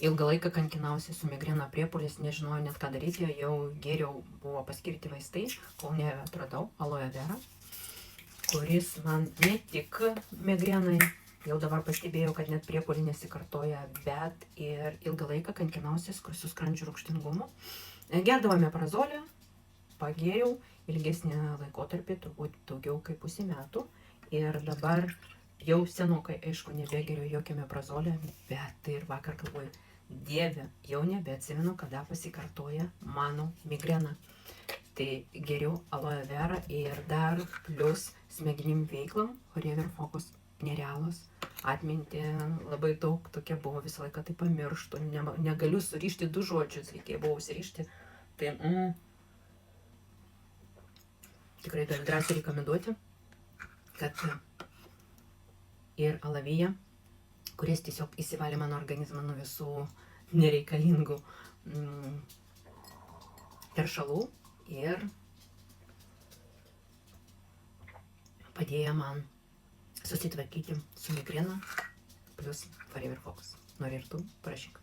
ilgą laiką kankinausi su migrena priepuolis, nežinojau net ką daryti, jau geriau buvo paskirti vaistai, kol neatradau aloe vera, kuris man ne tik migrenai, jau dabar pastebėjau, kad net priepuoliai nesikartoja, bet ir ilgą laiką kankinausi su skrandžio rūgštingumu. Gerdavome prazolę, pagėriau ilgesnį laikotarpį, turbūt daugiau kaip pusę metų. Ir dabar jau senokai, aišku, nebegeriu jokio meprazolio, bet ir vakar galvoju, Dieve, jau nebeatsimenu, kada pasikartoja mano migrena. Tai geriau aloe vera ir dar plus smegenim veiklam, Forever Focus nerealus. Atminti labai daug tokia buvo, visą laiką tai pamirštu, negaliu surišti du žodžius, reikėjo buvo užsirišti. Tai tikrai galiu drąsiai rekomenduoti, kad ir alavija, kuris tiesiog įsivalė mano organizmą nuo visų nereikalingų teršalų ir padėjo man susitvarkyti su migrena plus Forever Focus. Nori ir tu, parašyk.